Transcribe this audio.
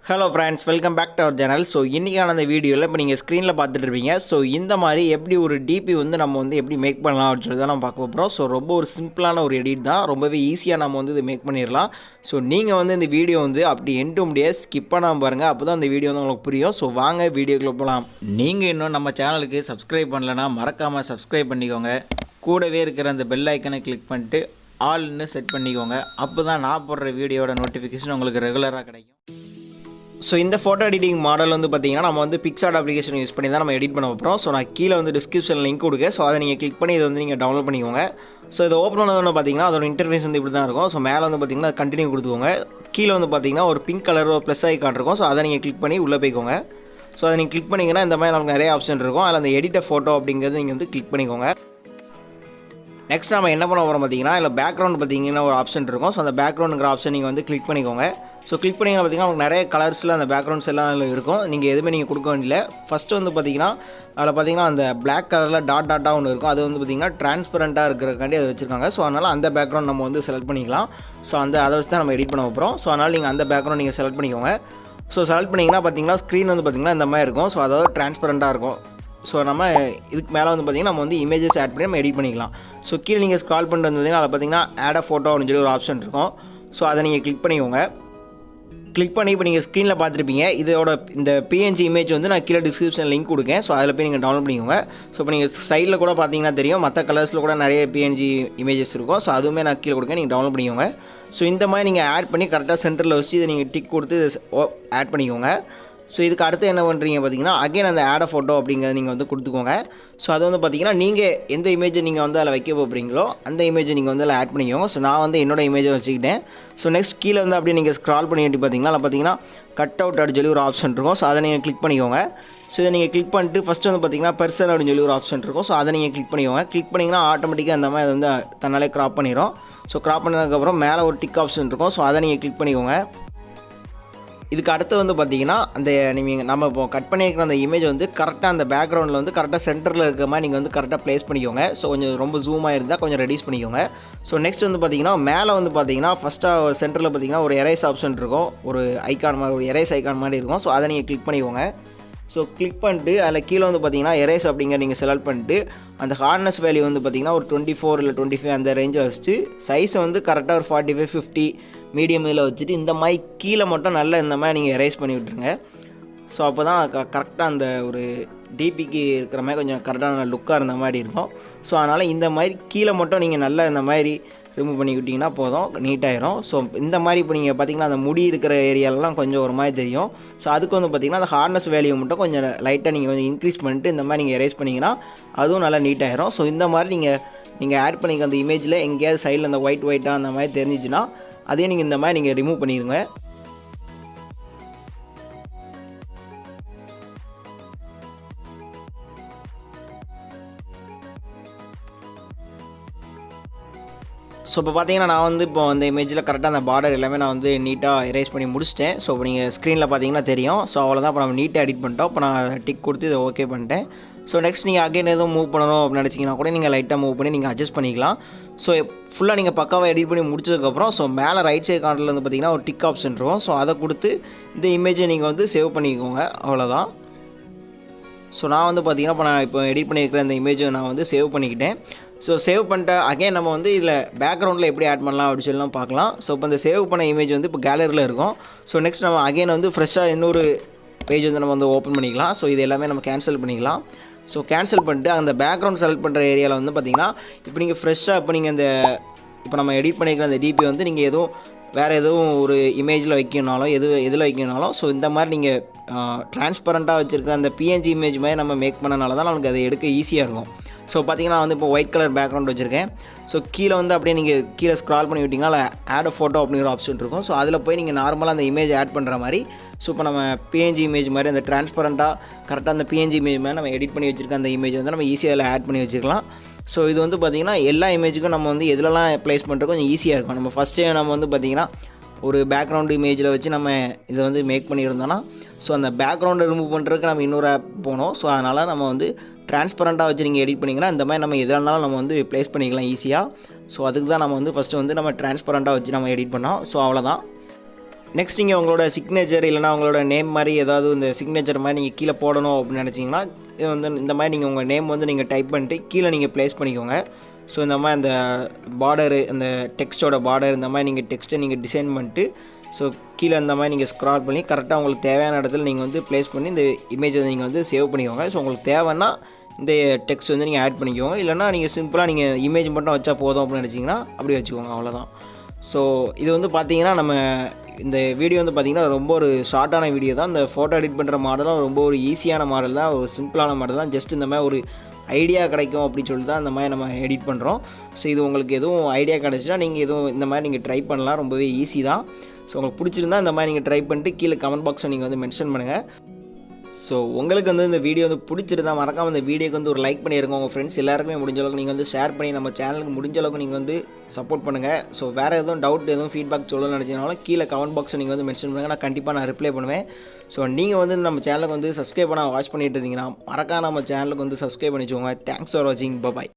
Hello friends, welcome back to our channel. So இன்றைக்கான அந்த வீடியோவில் இப்போ நீங்கள் ஸ்க்ரீனில் பார்த்துட்டு இருப்பீங்க. ஸோ இந்த மாதிரி எப்படி ஒரு டிபி வந்து நம்ம வந்து எப்படி மேக் பண்ணலாம் அப்படின்னு சொல்லி தான் நம்ம பார்க்க போகிறோம். ஸோ ரொம்ப ஒரு சிம்பிளான ஒரு எடிட் தான், ரொம்பவே ஈஸியாக நம்ம வந்து இதை மேக் பண்ணிடலாம். ஸோ நீங்கள் வந்து இந்த வீடியோ வந்து அப்படி எண்டு முடியாது ஸ்கிப் பண்ணாமல் பாருங்கள், அப்போ தான் இந்த வீடியோ வந்து உங்களுக்கு புரியும். ஸோ வாங்க வீடியோக்குள்ளே போகலாம். நீங்கள் இன்னும் நம்ம சேனலுக்கு சப்ஸ்கிரைப் பண்ணலைன்னா மறக்காமல் சப்ஸ்கிரைப் பண்ணிக்கோங்க. கூடவே இருக்கிற அந்த பெல் ஐக்கனை கிளிக் பண்ணிட்டு ஆல்னு செட் பண்ணிக்கோங்க. அப்போ தான் நான் போடுற வீடியோட நோட்டிஃபிகேஷன் உங்களுக்கு ரெகுலராக கிடைக்கும். ஸோ இந்த ஃபோட்டோ எடிட்டிங் மாடல் வந்து பார்த்திங்கன்னா நம்ம வந்து பிக்சார்ட் அப்ளிகேஷன் யூஸ் பண்ணி தான் நம்ம எடிட் பண்ண போகிறோம். ஸோ நான் கீழே வந்து டிஸ்கிரிப்ஷன் லிங்க் கொடுக்க, ஸோ அதை நீங்கள் கிளிக் பண்ணி இதை வந்து நீங்கள் டவுன்லோட் பண்ணிக்கோங்க. ஸோ இதை ஓப்பன் பண்ணதுன்னு பார்த்தீங்கன்னா அதோட இன்டர்ஃபேஸ் வந்து இப்படி தான் இருக்கும். ஸோ மேலே வந்து பார்த்திங்கன்னா கண்டினியூ கொடுத்துக்கோங்க. கீழே வந்து பார்த்திங்கன்னா ஒரு பிங்க் கலர் ஒரு ப்ளஸ் ஐக்கான் இருக்கும். ஸோ அதை நீங்கள் கிளிக் பண்ணி உள்ளே போய்க்கோங்க. ஸோ அதை நீங்கள் கிளிக் பண்ணிங்கன்னா இந்த மாதிரி நமக்கு நிறைய ஆப்ஷன் இருக்கும். அதில் அந்த எடிட்டர் ஃபோட்டோ அப்படிங்கிறது நீங்கள் வந்து கிளிக் பண்ணிக்கோங்க. நெக்ஸ்ட் நம்ம என்ன பண்ண போகிறோம் பார்த்தீங்கன்னா, இல்லை பேக்ரவுண்ட் பார்த்தீங்கன்னா ஒரு ஆப்ஷன் இருக்கும். ஸோ அந்த பேக்ரவுண்டுங்கிற ஆப்ஷன் நீங்கள் வந்து கிளிக் பண்ணிக்கோங்க. ஸோ கிளிக் பண்ணிங்கன்னா பார்த்தீங்கன்னா உங்களுக்கு நிறைய கலர்ஸில் அந்த பேக்ரவுண்ட்ஸ் எல்லாம் அதில் இருக்கும். நீங்கள் எதுவுமே நீங்கள் கொடுக்க வேண்டியதில்லை. ஃபஸ்ட்டு வந்து பார்த்தீங்கன்னா அதில் பார்த்தீங்கன்னா அந்த பிளாக் கலரில் டாட்டாக ஒன்று இருக்கும். அது வந்து பார்த்திங்கன்னா டிரான்ஸ்பரண்ட்டாக இருக்கிறக்காண்டி அதை வச்சுருக்காங்க. ஸோ அதனால் அந்த பேக்ரவுண்ட் நம்ம வந்து செலக்ட் பண்ணிக்கலாம். ஸோ அதை வச்சு தான் நம்ம எடிட் பண்ண போகிறோம். ஸோ அதனால் நீங்கள் அந்த பேக்ரவுண்ட் நீங்கள் செலக்ட் பண்ணிக்கோங்க. ஸோ செலக்ட் பண்ணிங்கன்னா பார்த்தீங்கன்னா ஸ்க்ரீன் வந்து பார்த்திங்கன்னா இந்த மாதிரி இருக்கும். ஸோ அதாவது டிரான்ஸ்பரண்ட்டாக இருக்கும். ஸோ நம்ம இதுக்கு மேலே வந்து பார்த்திங்கன்னா நம்ம வந்து இமேஜஸ் ஆட் பண்ணி நம்ம எடிட் பண்ணிக்கலாம். ஸோ கீழே நீங்கள் ஸ்க்ரால் பண்ணிட்டு வந்து பார்த்திங்கன்னா அதில் பார்த்திங்கன்னா ஆட் அ ஃபோட்டோ அப்படின்னு சொல்லி ஒரு ஆப்ஷன் இருக்கும். ஸோ அதை நீங்கள் கிளிக் பண்ணிக்கோங்க. கிளிக் பண்ணி இப்போ நீங்கள் ஸ்க்ரீனில் பார்த்துருப்பீங்க. இதோட இந்த பிஎன்ஜி இமேஜ் வந்து நான் கீழே டிஸ்கிரிப்ஷன் லிங்க் கொடுக்கேன். ஸோ அதில் போய் நீங்கள் டவுன்லோட் பண்ணிக்கோங்க. ஸோ இப்போ நீங்கள் சைடில் கூட பார்த்தீங்கன்னா தெரியும், மற்ற கலர்ஸில் கூட நிறைய பிஎன்ஜி இமேஜஸ் இருக்கும். ஸோ அதுவுமே நான் கீழே கொடுக்கேன், நீங்கள் டவுன்லோட் பண்ணிக்கோங்க. ஸோ இந்த மாதிரி நீங்கள் ஆட் பண்ணி கரெக்டாக சென்டரில் வச்சு இதை நீங்கள் டிக் கொடுத்து ஆட் பண்ணிக்கோங்க. ஸோ இதுக்கு அடுத்து என்ன பண்ணுறீங்க பார்த்தீங்கன்னா, அகைன் அந்த ஆட் ஃபோட்டோ அப்படிங்கிறத நீங்கள் வந்து கொடுத்துக்கோங்க. ஸோ அது வந்து பார்த்திங்கன்னா நீங்கள் எந்த இமேஜை நீங்கள் வந்து அதில் வைக்க போகிறீங்களோ அந்த இமேஜை நீங்கள் வந்து அதில் ஆட் பண்ணிக்கோங்க. ஸோ நான் வந்து என்னோட இமேஜை வச்சுக்கிட்டேன். ஸோ நெக்ஸ்ட் கீழே வந்து அப்படியே நீங்கள் ஸ்க்ரால் பண்ணிட்டு பார்த்தீங்கன்னா அதில் பார்த்தீங்கன்னா கட் அவுட் அப்படின்னு சொல்லி ஒரு ஆப்ஷன் இருக்கும். ஸோ அதை நீங்கள் கிளிக் பண்ணிக்கோங்க. ஸோ இதை நீங்கள் கிளிக் பண்ணிட்டு ஃபஸ்ட்டு வந்து பார்த்திங்கன்னா பெர்சன் அப்படின்னு சொல்லி ஒரு ஆப்ஷன் இருக்கும். ஸோ அதை நீங்கள் கிளிக் பண்ணிக்கோங்க. கிளிக் பண்ணிங்கன்னா ஆட்டோமேட்டிக்காக அந்த மாதிரி அது வந்து தன்னாலே க்ராப் பண்ணிடும். ஸோ க்ராப் பண்ணதுக்கப்புறம் மேலே ஒரு டிக் ஆப்ஷன் இருக்கும். ஸோ அதை நீங்கள் கிளிக் பண்ணிக்கோங்க. இதுக்கு அடுத்து வந்து பார்த்திங்கன்னா அந்த நம்ம இப்போ கட் பண்ணியிருக்கிற அந்த இமேஜ் வந்து கரெக்டாக அந்த பேக்ரவுண்டில் வந்து கரெக்டாக சென்டரில் இருக்கிற மாதிரி நீங்கள் வந்து கரெக்டாக ப்ளேஸ் பண்ணிக்கோங்க. ஸோ கொஞ்சம் ரொம்ப ஜூமாக இருந்தால் கொஞ்சம் ரெடியூஸ் பண்ணிக்கோங்க. ஸோ நெக்ஸ்ட் வந்து பார்த்திங்கன்னா மேலே வந்து பார்த்திங்கன்னா ஃபஸ்ட்டாக சென்டரில் பார்த்திங்கன்னா ஒரு எரேஸ் ஆப்ஷன் இருக்கும். ஒரு ஐக்கான் மாதிரி, ஒரு எரேஸ் ஐக்கான் மாதிரி இருக்கும். ஸோ அதை நீங்கள் கிளிக் பண்ணிக்கோங்க. ஸோ கிளிக் பண்ணிட்டு அதில் கீழே வந்து பார்த்திங்கன்னா எரேஸ் அப்படிங்கிற நீங்கள் செலக்ட் பண்ணிட்டு அந்த ஹார்ட்னஸ் வேல்யூ வந்து பார்த்திங்கன்னா ஒரு 24 இல்லை 25 அந்த ரேஞ்சை வச்சுட்டு சைஸை வந்து கரெக்டாக ஒரு 45 50 மீடியம் இதில் வச்சுட்டு இந்த மாதிரி கீழே மட்டும் நல்லா இந்த மாதிரி நீங்கள் எரேஸ் பண்ணி விட்டுருங்க. ஸோ அப்போ தான் கரெக்டாக அந்த ஒரு டிபிக்கு இருக்கிற மாதிரி கொஞ்சம் கரெக்டான லுக்காக இருந்த மாதிரி இருக்கும். ஸோ அதனால் இந்த மாதிரி கீழே மட்டும் நீங்கள் நல்லா இந்த மாதிரி ரிமூவ் பண்ணி விட்டிங்கன்னா போதும், நீட்டாயிரும். ஸோ இந்த மாதிரி இப்போ நீங்கள் பார்த்திங்கன்னா அந்த முடி இருக்கிற ஏரியாலலாம் கொஞ்சம் ஒரு மாதிரி தெரியும். ஸோ அதுக்கு வந்து பார்த்திங்கன்னா அந்த ஹார்ட்னஸ் வேல்யூ மட்டும் கொஞ்சம் லைட்டாக நீங்கள் கொஞ்சம் இன்க்ரீஸ் பண்ணிட்டு இந்த மாதிரி நீங்கள் எரேஸ் பண்ணிங்கன்னா அதுவும் நல்லா நீட்டாயிரும். ஸோ இந்த மாதிரி நீங்கள் ஆட் பண்ணிக்க அந்த இமேஜில் எங்கேயாவது சைடில் அந்த ஒயிட்டாக அந்த மாதிரி தெரிஞ்சிச்சுன்னா அதையும் நீங்கள் இந்த மாதிரி நீங்கள் ரிமூவ் பண்ணிடுங்க. ஸோ இப்போ பார்த்தீங்கன்னா நான் வந்து இப்போ அந்த இமேஜில் கரெக்டாக அந்த பார்டர் எல்லாமே நான் வந்து நீட்டாக எரேஸ் பண்ணி முடிச்சிட்டேன். ஸோ இப்போ நீங்கள் ஸ்க்ரீனில் பார்த்தீங்கன்னா தெரியும். ஸோ அவ்வளோதான், இப்போ நம்ம நீட்டாக எடிட் பண்ணிட்டோம். இப்போ நான் டிக் கொடுத்து இதை ஓகே பண்ணிட்டேன். ஸோ நெக்ஸ்ட் நீங்கள் அகைன் எதுவும் மூவ் பண்ணணும் அப்படின்னு நினச்சிங்கன்னா கூட நீங்கள் லைட்டாக மூவ் பண்ணி நீங்கள் அட்ஜஸ்ட் பண்ணிக்கலாம். ஸோ ஃபுல்லாக நீங்கள் பக்காவாக எடிட் பண்ணி முடிச்சதுக்கப்புறம் ஸோ மேலே ரைட் சைட் கார்னரில் வந்து பார்த்திங்கன்னா ஒரு டிக் ஆப்ஷன் இருக்கும். ஸோ அதை கொடுத்து இந்த இமேஜை நீங்கள் வந்து சேவ் பண்ணிக்கோங்க. அவ்வளோதான். ஸோ நான் வந்து பார்த்திங்கன்னா இப்போ எடிட் பண்ணியிருக்கிற இந்த இமேஜை நான் வந்து சேவ் பண்ணிக்கிட்டேன். ஸோ சேவ் பண்ணிட்டு அகைன் நம்ம வந்து இதில் பேக்ரவுண்டில் எப்படி ஆட் பண்ணலாம் அப்படின்னு சொல்லலாம் பார்க்கலாம். ஸோ இப்போ இந்த சேவ் பண்ண இமேஜ் வந்து இப்போ கேலரியில் இருக்கும். ஸோ நெக்ஸ்ட் நம்ம அகைன் வந்து ஃப்ரெஷ்ஷாக இன்னொரு பேஜ் வந்து நம்ம வந்து ஓப்பன் பண்ணிக்கலாம். ஸோ இது எல்லாமே நம்ம கேன்சல் பண்ணிக்கலாம். ஸோ கேன்சல் பண்ணிட்டு அந்த பேக்ரவுண்ட் செலக்ட் பண்ணுற ஏரியாவில் வந்து பார்த்திங்கன்னா இப்போ நீங்கள் ஃப்ரெஷ்ஷாக இப்போ நம்ம எடிட் பண்ணியிருக்கிற அந்த டிபி வந்து நீங்கள் எதுவும் வேறு எதுவும் ஒரு இமேஜில் வைக்கணுனாலும் எதில் வைக்கணுனாலும் ஸோ இந்த மாதிரி நீங்கள் ட்ரான்ஸ்பரண்ட்டாக வச்சுருக்கிற அந்த பிஎன்ஜி இமேஜ் மாதிரி நம்ம மேக் பண்ணனால தான் நமக்கு அதை எடுக்க ஈஸியாக இருக்கும். ஸோ பார்த்திங்கன்னா வந்து இப்போ ஒயிட் கலர் பேக்ரவுண்ட் வச்சுருக்கேன். ஸோ கீழே வந்து அப்படியே நீங்கள் கீழே ஸ்க்ரால் பண்ணி விட்டிங்கன்னா அதில் ஆட் ஃபோட்டோ அப்படிங்கிற ஆப்ஷன் இருக்கும். ஸோ அதில் போய் நீங்கள் நார்மலாக அந்த இமேஜ் ஆட் பண்ணுற மாதிரி ஸோ இப்போ நம்ம பிஎன்ஜி இமேஜ் மாதிரி அந்த ட்ரான்ஸ்பரண்ட்டாக கரெக்டாக அந்த பிஎன்ஜி இமேஜ் மாதிரி நம்ம எடிட் பண்ணி வச்சுருக்க அந்த இமேஜ் வந்து நம்ம ஈஸியாக அதில் ஆட் பண்ணி வச்சுக்கலாம். ஸோ இது வந்து பார்த்திங்கன்னா எல்லா இமேஜுக்கும் நம்ம வந்து எதுலலாம் ப்ளேஸ் பண்ணுறது கொஞ்சம் ஈஸியாக இருக்கும். நம்ம ஃபஸ்ட்டே நம்ம வந்து பார்த்திங்கன்னா ஒரு பேக்ரவுண்டு இமேஜில் வச்சு நம்ம இதை வந்து மேக் பண்ணியிருந்தோன்னா ஸோ அந்த பேக்ரவுண்டை ரிமூவ் பண்ணுறதுக்கு நம்ம இன்னொரு ஆப் போனோம். ஸோ அதனால் நம்ம வந்து ட்ரான்ஸ்பரண்ட்டாக வச்சு நீங்கள் எடிட் பண்ணிங்கன்னா இந்த மாதிரி நம்ம எதுனாலும் நம்ம வந்து ப்ளேஸ் பண்ணிக்கலாம் ஈஸியாக. ஸோ அதுக்கு தான் நம்ம வந்து ஃபஸ்ட்டு வந்து நம்ம ட்ரான்ஸ்பரண்ட்டாக வச்சு நம்ம எடிட் பண்ணோம். ஸோ அவ்வளோதான். நெக்ஸ்ட் நீங்கள் உங்களோட சிக்னேச்சர் இல்லைனா உங்களோட நேம் மாதிரி ஏதாவது இந்த சிக்னேச்சர் மாதிரி நீங்கள் கீழே போடணும் அப்படின்னு நினச்சிங்கன்னா இது வந்து இந்த மாதிரி நீங்கள் உங்கள் நேம் வந்து நீங்கள் டைப் பண்ணிட்டு கீழே நீங்கள் ப்ளேஸ் பண்ணிக்கோங்க. ஸோ இந்த மாதிரி அந்த பார்டரு அந்த டெக்ஸ்ட்டோட பார்டர் இந்த மாதிரி நீங்கள் டெக்ஸ்ட்டை நீங்கள் டிசைன் பண்ணிட்டு ஸோ கீழே இந்த மாதிரி நீங்கள் ஸ்க்ரால் பண்ணி கரெக்டாக உங்களுக்கு தேவையான இடத்துல நீங்கள் வந்து ப்ளேஸ் பண்ணி இந்த இமேஜை நீங்கள் வந்து சேவ் பண்ணிக்கோங்க. ஸோ உங்களுக்கு தேவைன்னா இந்த டெக்ஸ்ட் வந்து நீங்கள் ஆட் பண்ணிக்கோங்க. இல்லைனா நீங்கள் சிம்பிளாக நீங்கள் இமேஜ் மட்டும் வச்சா போதும் அப்படின்னு நினச்சிங்கன்னா அப்படி வச்சுக்கோங்க, அவ்வளோதான். ஸோ இது வந்து பார்த்திங்கன்னா நம்ம இந்த வீடியோ வந்து பார்த்திங்கன்னா ரொம்ப ஒரு ஷார்ட்டான வீடியோ தான். இந்த ஃபோட்டோ எடிட் பண்ணுற மாடலும் ரொம்ப ஒரு ஈஸியான மாடல் தான், ஒரு சிம்பிளான மாடல் தான். ஜஸ்ட் இந்த மாதிரி ஒரு ஐடியா கிடைக்கும் அப்படின்னு சொல்லிட்டு தான் இந்த மாதிரி நம்ம எடிட் பண்ணுறோம். ஸோ இது உங்களுக்கு எதுவும் ஐடியா கிடச்சின்னா நீங்கள் எதுவும் இந்த மாதிரி நீங்கள் ட்ரை பண்ணலாம், ரொம்பவே ஈஸி தான். ஸோ உங்களுக்கு பிடிச்சிருந்தா இந்த மாதிரி நீங்கள் ட்ரை பண்ணிட்டு கீழே கமெண்ட் பாக்ஸை நீங்கள் வந்து மென்ஷன் பண்ணுங்கள். ஸோ உங்களுக்கு வந்து இந்த வீடியோ வந்து பிடிச்சிருந்தா மறக்காமல் இந்த வீடியோக்கு வந்து ஒரு லைக் பண்ணிடுங்க. உங்கள் ஃப்ரெண்ட்ஸ் எல்லாருக்குமே முடிஞ்ச அளவுக்கு நீங்கள் வந்து ஷேர் பண்ணி நம்ம சேனலுக்கு முடிஞ்ச அளவுக்கு நீங்கள் வந்து சப்போர்ட் பண்ணுங்கள். ஸோ வேறு எதுவும் டவுட் எதுவும் ஃபீட்பேக் சொல்லணும்னு நினச்சிங்கனாலும் கீழே கமெண்ட் பாக்ஸை நீங்கள் வந்து மென்ஷன் பண்ணுங்கள், நான் கண்டிப்பாக நான் ரிப்ளை பண்ணுவேன். ஸோ நீங்கள் வந்து நம்ம சேனலுக்கு வந்து சப்ஸ்கிரைப் பண்ண வாட்ச் பண்ணிட்டு இருந்தீங்கன்னா மறக்காம நம்ம சேனலுக்கு வந்து சப்ஸ்கிரைப் பண்ணிக்கோங்க. தேங்க்ஸ் ஃபார் வாட்சிங். பாய்.